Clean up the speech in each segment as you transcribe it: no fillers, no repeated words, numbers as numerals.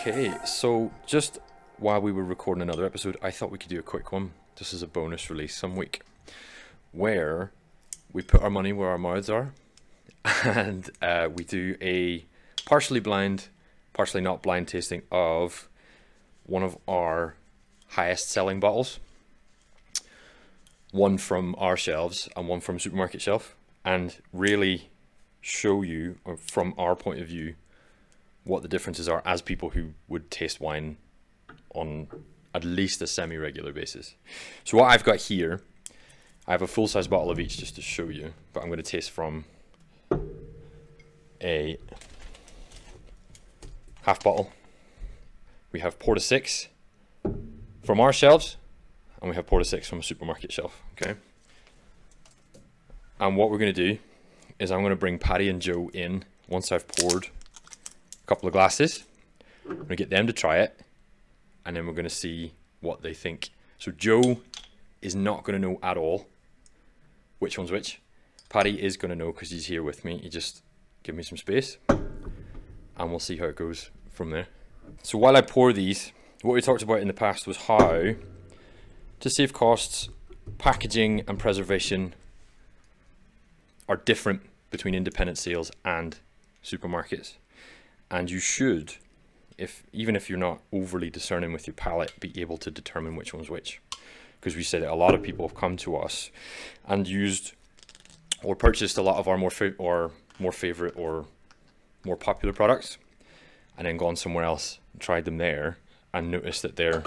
Okay, so just while we were recording another episode, I thought we could do a quick one, just as a bonus release some week, where we put our money where our mouths are, and we do a partially blind, partially not blind tasting of one of our highest selling bottles, one from our shelves and one from supermarket shelf, and really show you, or from our point of view, what the differences are as people who would taste wine on at least a semi-regular basis. So what I've got here, I have a full-size bottle of each just to show you, but I'm going to taste from a half bottle. We have Porta 6 from our shelves, and we have Porta 6 from a supermarket shelf, okay? And what we're going to do is I'm going to bring Paddy and Joe in once I've poured a couple of glasses. I'm going to get them to try it, and then we're going to see what they think. So Joe is not going to know at all which one's which. Paddy is going to know because he's here with me. He just give me some space, and we'll see how it goes from there. So while I pour these, what we talked about in the past was how to save costs, packaging and preservation are different between independent sales and supermarkets. And you should, even if you're not overly discerning with your palate, be able to determine which one's which. Because we say that a lot of people have come to us and used or purchased a lot of our more favorite or more popular products, and then gone somewhere else and tried them there and noticed that there's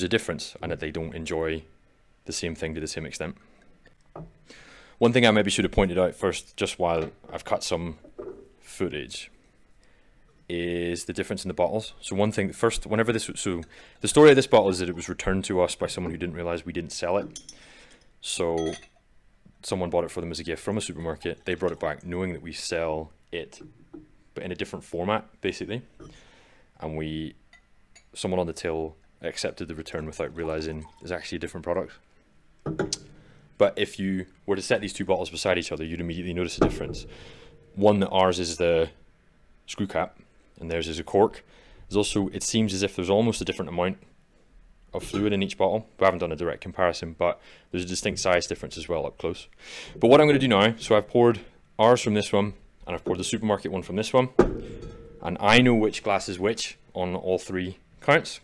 a difference and that they don't enjoy the same thing to the same extent. One thing I maybe should have pointed out first, just while I've cut some footage, is the difference in the bottles. So one thing, first, so the story of this bottle is that it was returned to us by someone who didn't realize we didn't sell it. So someone bought it for them as a gift from a supermarket. They brought it back knowing that we sell it, but in a different format, basically. And someone on the till accepted the return without realizing it's actually a different product. But if you were to set these two bottles beside each other, you'd immediately notice a difference. One, that ours is the screw cap, and theirs is a cork. There's also, it seems as if there's almost a different amount of fluid in each bottle. We haven't done a direct comparison, but there's a distinct size difference as well up close. But what I'm going to do now, so I've poured ours from this one, and I've poured the supermarket one from this one, and I know which glass is which on all three counts.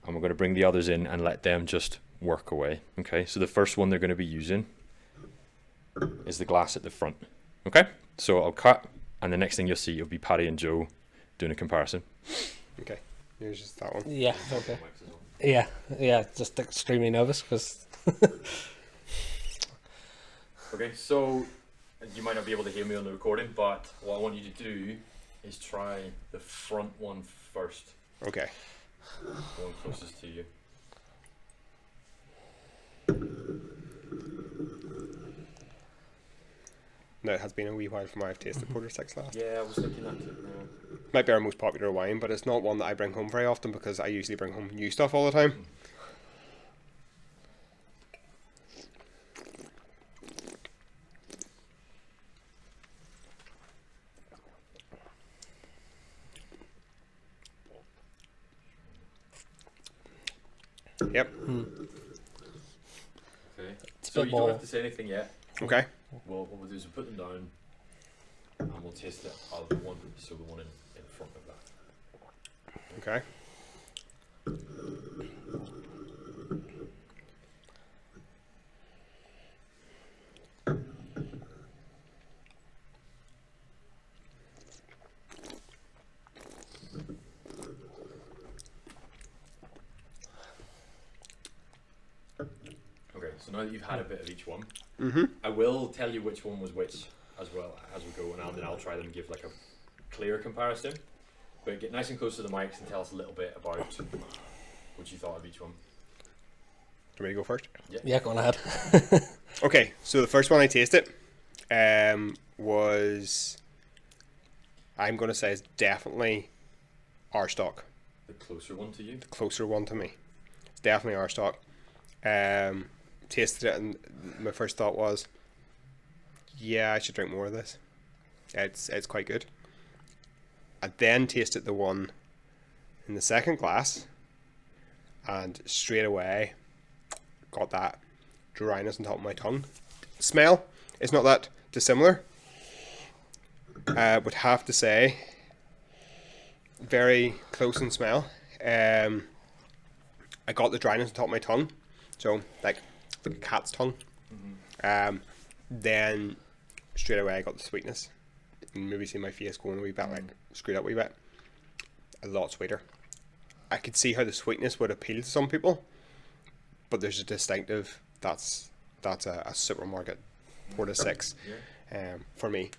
And we're going to bring the others in and let them just work away. Okay, so the first one they're going to be using is the glass at the front. Okay, so I'll cut, and the next thing you'll see will be Paddy and Joe doing a comparison. Okay, here's just that one. Yeah, okay. Yeah, just extremely nervous because. Okay, so you might not be able to hear me on the recording, but what I want you to do is try the front one first. Okay. The one closest to you. Now it has been a wee while from when I've tasted Porter 6 last. Yeah, I was thinking that too. Might be our most popular wine, but it's not one that I bring home very often because I usually bring home new stuff all the time. Yep. Okay. It's a So bit you don't more. have to say anything yet. Okay. Well, what we'll do is we'll put them down, and we'll taste the other one, so the one in front of that. Okay. Okay, so now that you've had a bit of each one, Mm-hmm. I will tell you which one was which as well as we go, and then I'll try them and give like a clear comparison. But get nice and close to the mics and tell us a little bit about what you thought of each one. Do you want me to go first? Yeah, go on ahead. Okay, so the first one I tasted was, I'm going to say, is definitely our stock. The closer one to you? The closer one to me. It's definitely our stock. Tasted it, and my first thought was, yeah, I should drink more of this. It's quite good. I then tasted the one in the second glass, and straight away got that dryness on top of my tongue. Smell is not that dissimilar. Would have to say, very close in smell. I got the dryness on top of my tongue, so like a cat's tongue. Then straight away I got the sweetness. You can maybe see my face going a wee bit, like screwed up a wee bit. A lot sweeter. I could see how the sweetness would appeal to some people, but there's a distinctive. That's a supermarket Porta 6 for me.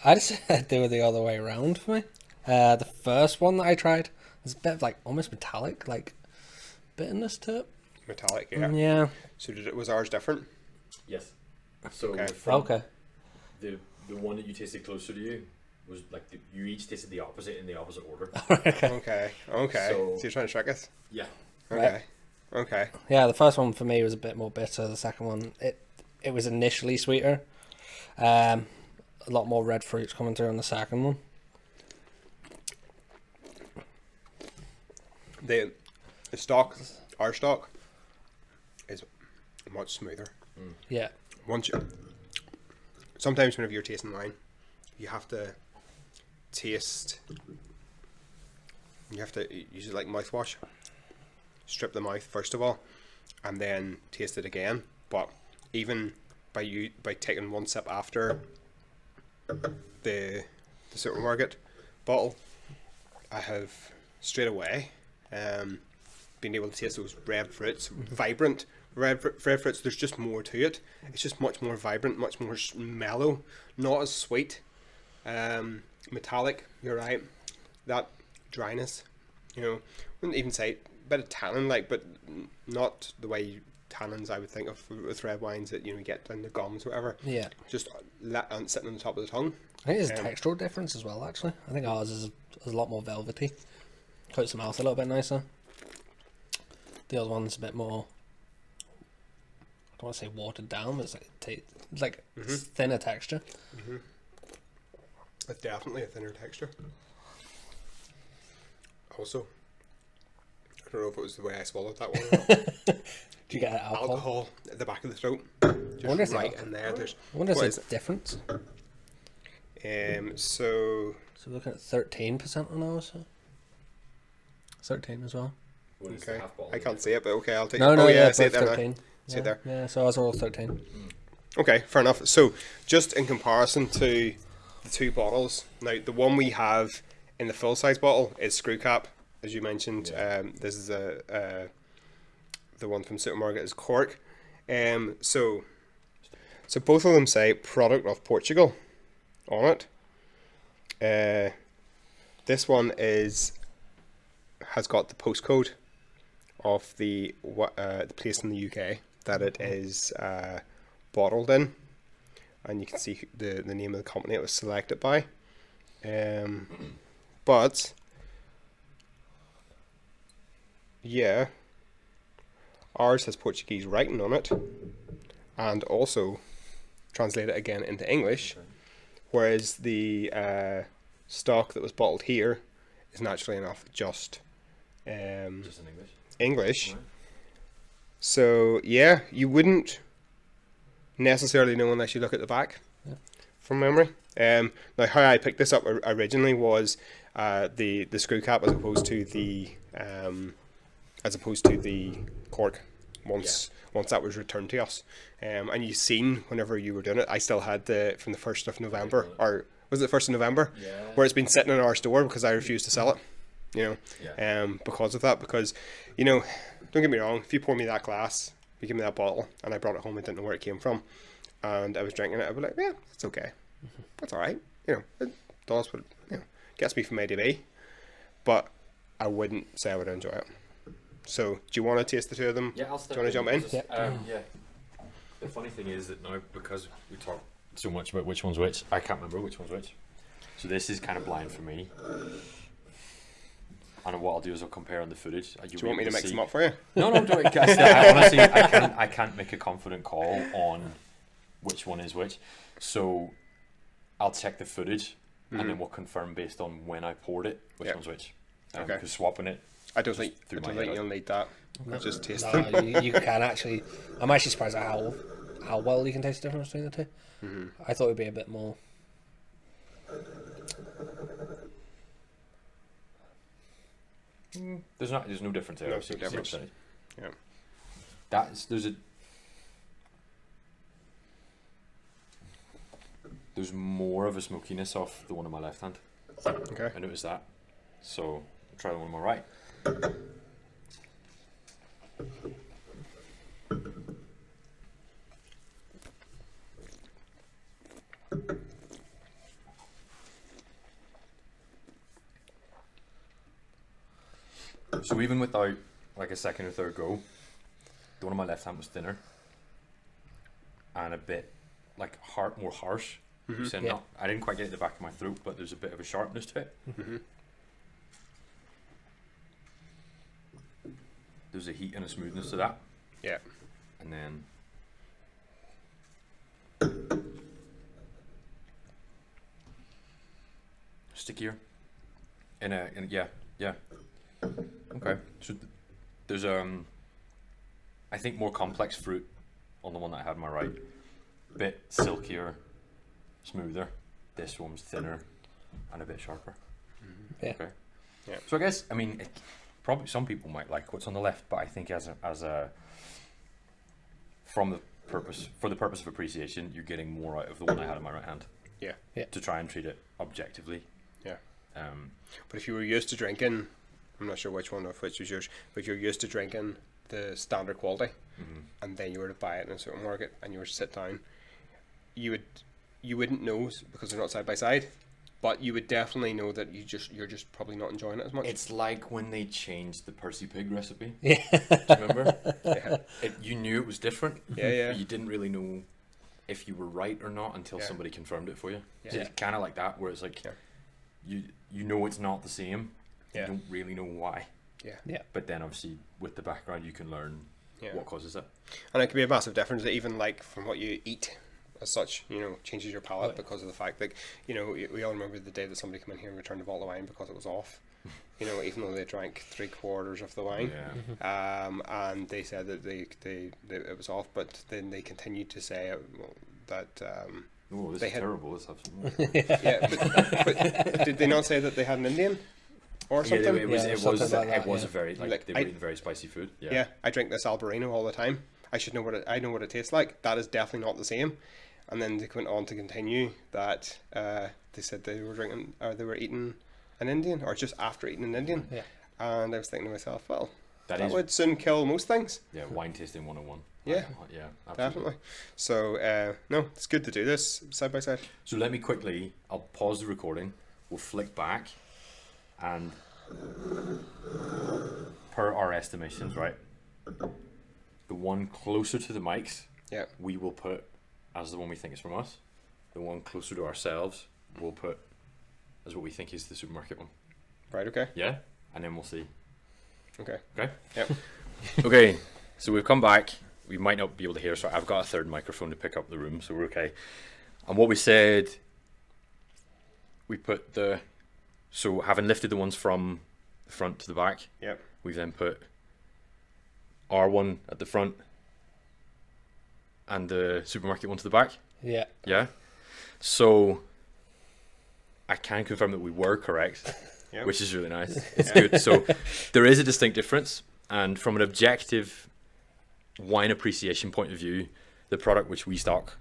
I just do it the other way around for me. The first one that I tried was a bit of like almost metallic, like bitterness to it. Metallic, yeah. Yeah. So was ours different? Yes. So Okay. Okay. the one that you tasted closer to you was like you each tasted the opposite in the opposite order. Okay. So you're trying to trick us? Yeah. Okay. Okay. Yeah, the first one for me was a bit more bitter. The second one, it was initially sweeter. A lot more red fruits coming through on the second one. The stock, our stock, is much smoother. Yeah. Sometimes whenever you're tasting wine, you have to use it like mouthwash. Strip the mouth first of all, and then taste it again. But even by taking one sip after the supermarket bottle, I have straight away been able to taste those red fruits, vibrant red fruits. There's just more to it. It's just much more vibrant, much more mellow, not as sweet, metallic. You're right. That dryness, wouldn't even say a bit of tannin, but not the way tannins I would think of with red wines that you get down the gums or whatever. Yeah. Just sitting on the top of the tongue. I think there's a textural difference as well, actually. I think ours is a lot more velvety. Coats the mouth a little bit nicer. The other one's a bit more, I don't want to say watered down, but it's like thinner texture. It's definitely a thinner texture. Also, I don't know if it was the way I swallowed that one or not. Do you get alcohol? Alcohol at the back of the throat. wonder if Just right it- in there. There's I wonder if what there's is a difference. it? So So we're looking at 13% on ours. 13 as well. What is okay, the half bottle? I can't see it, but okay, I'll take No, it. no, Oh yeah, I see it both there now. 13. See it there. Yeah, so ours are all 13. Okay, fair enough. So, just in comparison to the two bottles, now the one we have in the full size bottle is screw cap, as you mentioned. Yeah. This is the one from supermarket is cork. So both of them say product of Portugal on it. This one has got the postcode of the place in the UK that it is bottled in, and you can see the name of the company it was selected by. But yeah, ours has Portuguese writing on it, and also translated again into English, whereas the stock that was bottled here is naturally enough just in English. English. Right. So yeah, you wouldn't necessarily know unless you look at the back from memory. Now how I picked this up originally was the screw cap as opposed to the cork once that was returned to us. And you seen whenever you were doing it, I still had from the 1st of November, or was it 1st of November? Yeah. Where it's been sitting in our store because I refused to sell it. Yeah. Because of that, because don't get me wrong, if you pour me that glass, you give me that bottle, and I brought it home, I didn't know where it came from, and I was drinking it, I'd be like, yeah, it's okay, that's all right, it does what gets me from A to B, but I wouldn't say I would enjoy it. So, do you want to taste the two of them? Yeah, I'll Do you want to jump in? Yeah. The funny thing is that now, because we talk so much about which one's which, I can't remember which one's which. So this is kind of blind for me. And what I'll do is I'll compare on the footage. Do you want me to mix them up for you? No, don't. I honestly, I can't make a confident call on which one is which. So I'll check the footage and then we'll confirm based on when I poured it which Yep. one's which. Okay. Because swapping it, I don't think through my head you'll out. need that. Just taste No, them. you can actually. I'm actually surprised at how well you can taste the difference between the two. I thought it would be a bit more. there's no difference there. No, It's no the same difference. percentage. Yeah. There's more of a smokiness off the one on my left hand. Okay. I noticed that. So I'll try the one on my right. So even without like a second or third go, the one on my left hand was thinner and a bit like more harsh. You said Yeah. not. I didn't quite get it at the back of my throat, but there's a bit of a sharpness to it. There's a heat and a smoothness to that, Yeah. and then stickier. And yeah. Okay. So there's I think more complex fruit on the one that I had on my right. Bit silkier, smoother. This one's thinner and a bit sharper. Yeah. Okay. Yeah. So I guess probably some people might like what's on the left, but I think as a for the purpose of appreciation, you're getting more out of the one I had in my right hand. Yeah. Yeah. To try and treat it objectively. Yeah. Um, But if you were used to drinking, I'm not sure which one of which was yours, but you're used to drinking the standard quality, and then you were to buy it in a supermarket and you were to sit down, you wouldn't know because they're not side by side, but you would definitely know that you're just probably not enjoying it as much. it's like when they changed the Percy Pig recipe. Yeah. Do you remember? Yeah. You knew it was different. Yeah. But you didn't really know if you were right or not until Yeah. somebody confirmed it for you. Yeah. So it's kind of like that, where it's like Yeah. you know it's not the same. Yeah. You don't really know why. Yeah. Yeah. But then obviously with the background you can learn Yeah. what causes it. And it can be a massive difference, even like from what you eat as such, changes your palate Right. because of the fact that, we all remember the day that somebody came in here and returned a bottle of wine because it was off. Even though they drank 3/4 of the wine, and they said that it was off, but then they continued to say that Oh, this They is had- terrible. Let's have some more. yeah, but did they not say that they had an Indian or something? it was Yeah, it something was like that, it was yeah. a very Like, they were eating very spicy food. Yeah, I drink this Albarino all the time. I should know I know what it tastes like. That is definitely not the same. And then they went on to continue that they said they were drinking or they were eating an Indian or just after eating an Indian. Yeah. And I was thinking to myself, well, That that is- would soon kill most things. Yeah, wine tasting 101. Yeah. Yeah, absolutely. Definitely. So no, it's good to do this side by side. So let me quickly, I'll pause the recording, we'll flick back, and per our estimations, right, the one closer to the mics, Yeah. we will put as the one we think is from us. The one closer to ourselves, we'll put as what we think is the supermarket one. Right, okay. Yeah? And then we'll see. Okay. Okay? Yep. Okay, so we've come back. We might not be able to hear, so I've got a third microphone to pick up the room, so we're okay. And what we said, we put so having lifted the ones from the front to the back, Yep. we've then put our one at the front and the supermarket one to the back. Yeah. Yeah? So I can confirm that we were correct, Yep. which is really nice. It's good. So there is a distinct difference, and from an objective wine appreciation point of view, the product which we stock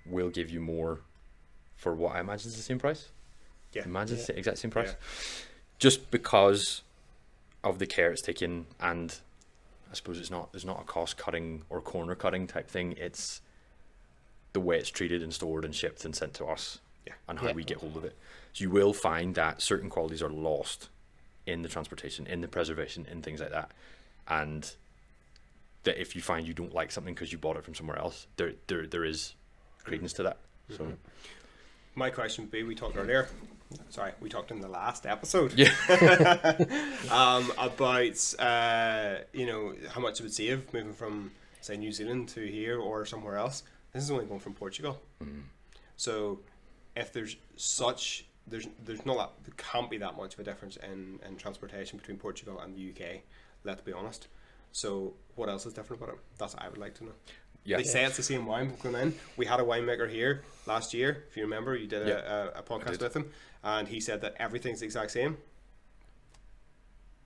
will give you more for what I imagine is the same price. Yeah. Imagine it's Yeah. the exact same price. Yeah. Just because of the care it's taken, and I suppose there's not a cost cutting or corner cutting type thing. It's the way it's treated and stored and shipped and sent to us, Yeah. and how Yeah. we get hold of it. So you will find that certain qualities are lost in the transportation, in the preservation, in things like that, and that if you find you don't like something because you bought it from somewhere else, there is credence to that. So My question would be, we talked earlier, we talked in the last episode. yeah, About how much it would save moving from say New Zealand to here or somewhere else. This is only going from Portugal. So if there's such there's not that, there can't be that much of a difference in transportation between Portugal and the UK. Let's be honest. So what else is different about it? That's what I would like to know. Yeah. They say it's the same wine going in. We had a winemaker here last year, if you remember. You did a podcast with him, and he said that everything's the exact same.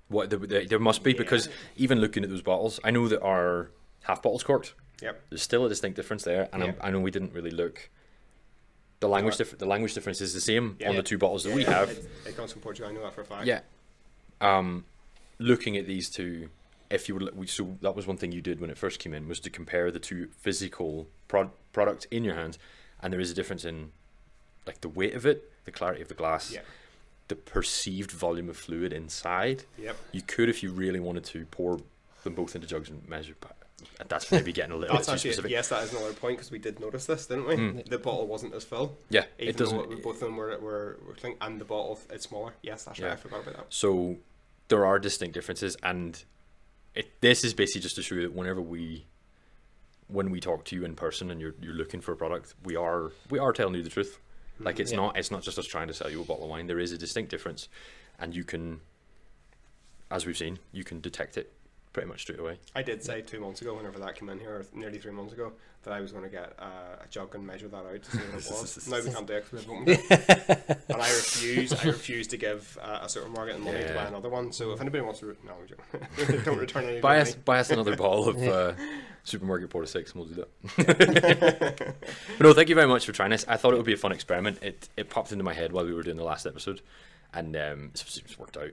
What there must be, because even looking at those bottles, I know that our half bottle's corked. Yep. There's still a distinct difference there, and I know we didn't really look. The language difference is the same on the two bottles that we have. It comes from Portugal. I know that for a fact. Yeah. Looking at these two, if you were so that was one thing you did when it first came in, was to compare the two physical products in your hands, and there is a difference in like the weight of it, the clarity of the glass, the perceived volume of fluid inside. Yep. You could, if you really wanted to, pour them both into jugs and measure, but that's maybe getting a little bit too specific. Yes, that is another point, because we did notice this, didn't we? The bottle wasn't as full. Yeah, even it doesn't. though both of them were clean, and the bottle it's smaller. Yes, that's right. I forgot about that. So there are distinct differences, and this is basically just to show you that when we talk to you in person and you're looking for a product, we are telling you the truth. Like it's not just us trying to sell you a bottle of wine. There is a distinct difference, and you can, as we've seen, you can detect it pretty much straight away. I did say 2 months ago, whenever that came in here, or nearly 3 months ago, that I was going to get a jug and measure that out to see what it was. Now we can't do it 'cause we haven't opened it. And I refuse to give a supermarket money to buy another one. So if anybody wants to, don't return any buy money. us another bottle of supermarket Porta 6 and we'll do that. But no, thank you very much for trying this. I thought it would be a fun experiment. It popped into my head while we were doing the last episode, and it's worked out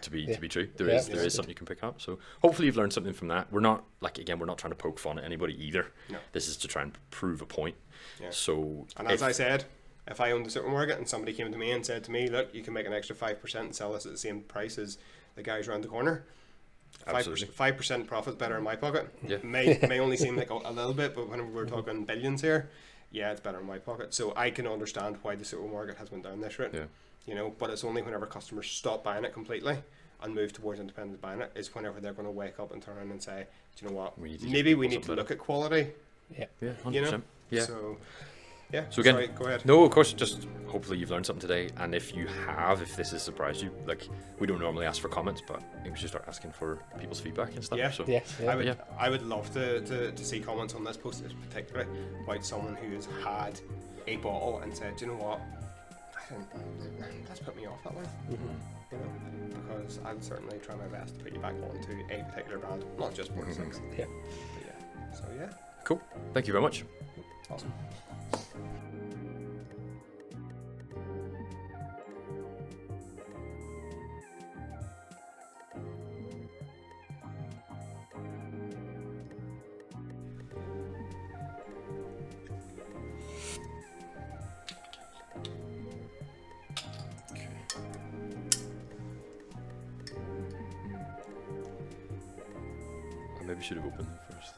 to be true. There is something you can pick up. So hopefully you've learned something from that. We're not we're not trying to poke fun at anybody either. No. This is to try and prove a point. Yeah. So, and as I said, if I owned a supermarket and somebody came to me and said to me, "Look, you can make an extra 5% and sell this at the same price as the guys around the corner," 5% profit's better in my pocket. Yeah. May only seem like a little bit, but when we're talking billions here, it's better in my pocket. So I can understand why the supermarket has went down this route. Yeah. You know, but it's only whenever customers stop buying it completely and move towards independent buying it is whenever they're going to wake up and turn around and say, "Do you know what? Maybe we need to look at quality." Yeah. 100%. You know? Yeah. So again, sorry, go ahead. No, of course. Just hopefully you've learned something today, and if this has surprised you, like we don't normally ask for comments, but I think we should start asking for people's feedback and stuff. Yeah. So, I would love to see comments on this post, particularly about someone who has had a bottle and said, "Do you know what? That's put me off that way." You know, because I'm certainly trying my best to put you back onto a particular brand, not just Porta 6. Yeah. But so cool. Thank you very much. Awesome. I maybe should have opened them first.